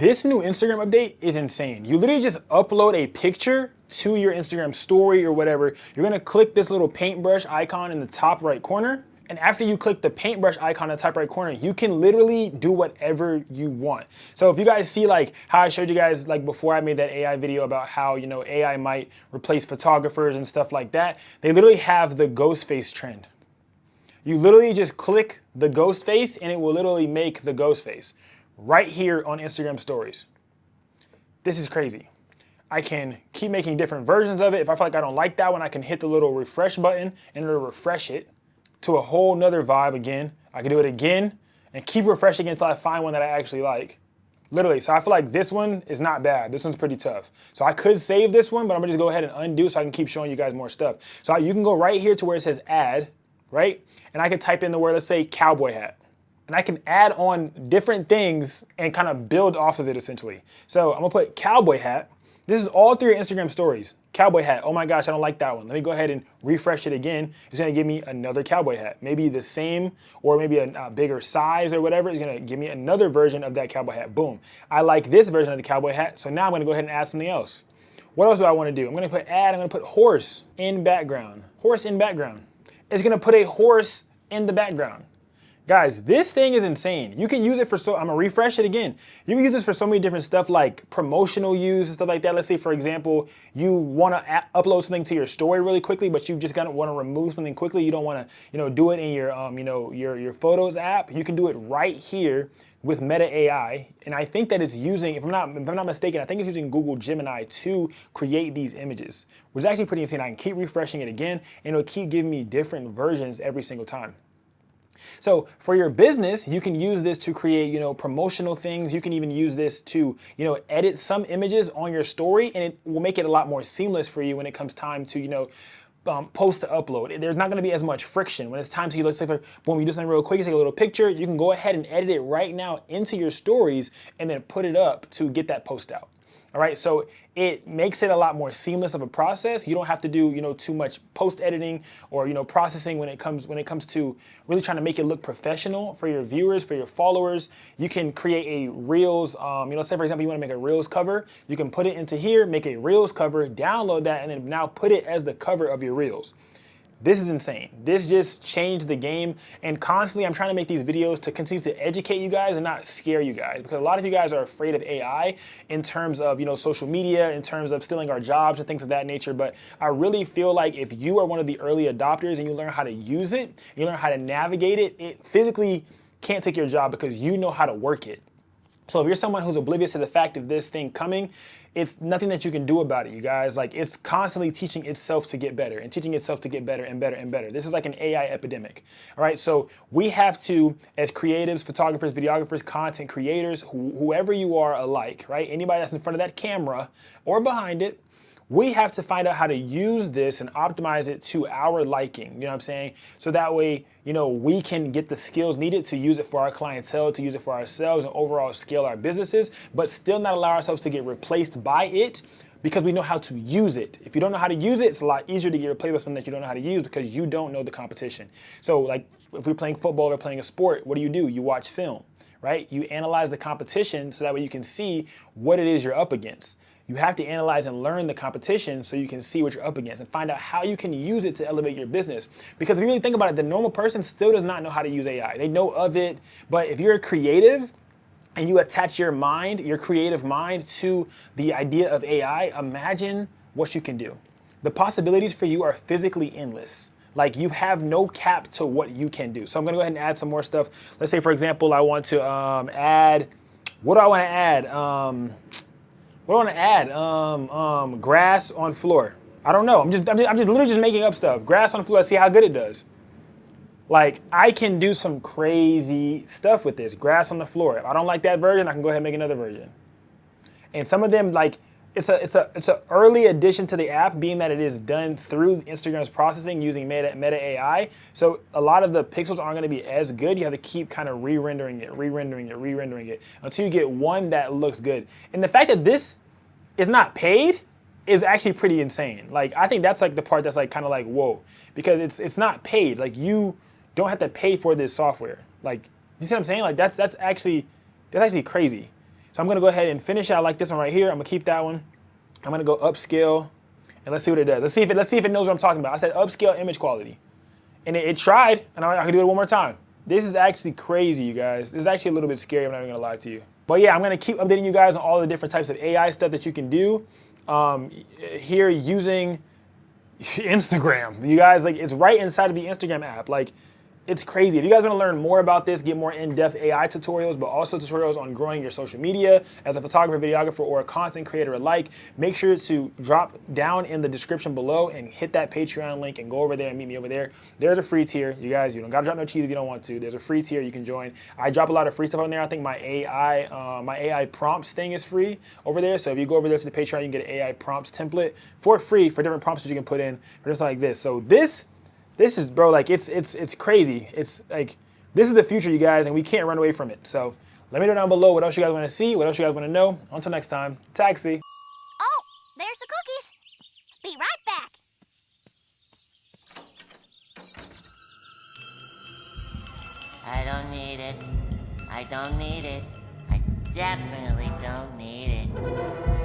This new Instagram update is insane. You literally just upload a picture to your Instagram story or whatever. You're gonna click this little paintbrush icon in the top right corner. And after you click the paintbrush icon in the top right corner, you can literally do whatever you want. So if you guys see like how I showed you guys like before I made that AI video about how, you know, AI might replace photographers and stuff like that, they literally have the ghost face trend. You literally just click the ghost face and it will literally make the ghost face right here on Instagram stories. This is crazy. I can keep making different versions of it. If I feel like I don't like that one, I can hit the little refresh button and it'll refresh it to a whole nother vibe again. I can do it again and keep refreshing until I find one that I actually like. Literally, so I feel like this one is not bad. This one's pretty tough. So I could save this one, but I'm gonna just go ahead and undo so I can keep showing you guys more stuff. So you can go right here to where it says add, right? And I can type in the word, let's say cowboy hat. And I can add on different things and kind of build off of it essentially. So I'm gonna put cowboy hat. This is all through your Instagram stories. Cowboy hat, oh my gosh, I don't like that one. Let me go ahead and refresh it again. It's gonna give me another cowboy hat. Maybe the same or maybe a bigger size or whatever. It's gonna give me another version of that cowboy hat. Boom. I like this version of the cowboy hat. So now I'm gonna go ahead and add something else. What else do I wanna do? I'm gonna put add, I'm gonna put horse in background. Horse in background. It's gonna put a horse in the background. Guys, this thing is insane. You can use it for I'm gonna refresh it again. You can use this for so many different stuff like promotional use and stuff like that. Let's say, for example, you wanna upload something to your story really quickly, but you just gonna wanna remove something quickly. You don't wanna, do it in your, your Photos app. You can do it right here with Meta AI. And I think that it's using, if I'm not mistaken, I think it's using Google Gemini to create these images, which is actually pretty insane. I can keep refreshing it again and it'll keep giving me different versions every single time. So for your business, you can use this to create, promotional things. You can even use this to, edit some images on your story, and it will make it a lot more seamless for you when it comes time to, post to upload. There's not gonna be as much friction. When it's time to, let's say, boom, you do something real quick, you take a little picture, you can go ahead and edit it right now into your stories and then put it up to get that post out. All right, so it makes it a lot more seamless of a process. You don't have to do, too much post editing or, processing when it comes to really trying to make it look professional for your viewers, for your followers. You can create a Reels, say for example, you want to make a Reels cover. You can put it into here, make a Reels cover, download that, and then now put it as the cover of your Reels. This is insane. This just changed the game, and constantly I'm trying to make these videos to continue to educate you guys and not scare you guys, because a lot of you guys are afraid of AI in terms of, social media, in terms of stealing our jobs and things of that nature. But I really feel like if you are one of the early adopters and you learn how to use it, you learn how to navigate it, it physically can't take your job because you know how to work it. So if you're someone who's oblivious to the fact of this thing coming, it's nothing that you can do about it, you guys. Like, it's constantly teaching itself to get better and teaching itself to get better and better and better. This is like an AI epidemic. All right, so we have to, as creatives, photographers, videographers, content creators, whoever you are alike, right? Anybody that's in front of that camera or behind it, we have to find out how to use this and optimize it to our liking, you know what I'm saying? So that way, we can get the skills needed to use it for our clientele, to use it for ourselves and overall scale our businesses, but still not allow ourselves to get replaced by it because we know how to use it. If you don't know how to use it, it's a lot easier to get replaced by something that you don't know how to use because you don't know the competition. So like if we're playing football or playing a sport, what do? You watch film, right? You analyze the competition so that way you can see what it is you're up against. You have to analyze and learn the competition so you can see what you're up against and find out how you can use it to elevate your business. Because if you really think about it, the normal person still does not know how to use AI. They know of it, but if you're a creative and you attach your mind, your creative mind to the idea of AI, imagine what you can do. The possibilities for you are physically endless. Like, you have no cap to what you can do. So I'm gonna go ahead and add some more stuff. Let's say, for example, I want to add, what do I wanna add? What do I want to add? Grass on floor. I don't know. I'm just literally just making up stuff. Grass on floor. See how good it does. Like, I can do some crazy stuff with this. Grass on the floor. If I don't like that version, I can go ahead and make another version. And some of them, like, it's a early addition to the app, being that it is done through Instagram's processing using Meta AI. So a lot of the pixels aren't going to be as good. You have to keep kind of re-rendering it until you get one that looks good. And the fact that this is not paid is actually pretty insane. Like, I think that's like the part that's like kind of like, whoa, because it's not paid. Like, you don't have to pay for this software. Like, you see what I'm saying? Like, that's actually crazy. So I'm gonna go ahead and finish it. I like this one right here. I'm gonna keep that one. I'm gonna go upscale, and let's see what it does. Let's see if it knows what I'm talking about. I said upscale image quality, and it tried, and I can do it one more time. This is actually crazy, you guys. This is actually a little bit scary, I'm not even gonna lie to you. But yeah, I'm gonna keep updating you guys on all the different types of AI stuff that you can do here using Instagram. You guys, like, it's right inside of the Instagram app. Like, it's crazy. If you guys want to learn more about this, get more in-depth AI tutorials, but also tutorials on growing your social media as a photographer, videographer, or a content creator alike, make sure to drop down in the description below and hit that Patreon link and go over there and meet me over there. There's a free tier. You guys, you don't gotta drop no cheese if you don't want to. There's a free tier you can join. I drop a lot of free stuff on there. I think my AI prompts thing is free over there. So if you go over there to the Patreon, you can get an AI prompts template for free for different prompts that you can put in for just like this. So this is, bro, like, it's crazy. It's like, this is the future, you guys, and we can't run away from it. So let me know down below what else you guys want to see, what else you guys want to know. Until next time, taxi. Oh, there's the cookies. Be right back. I don't need it. I don't need it. I definitely don't need it.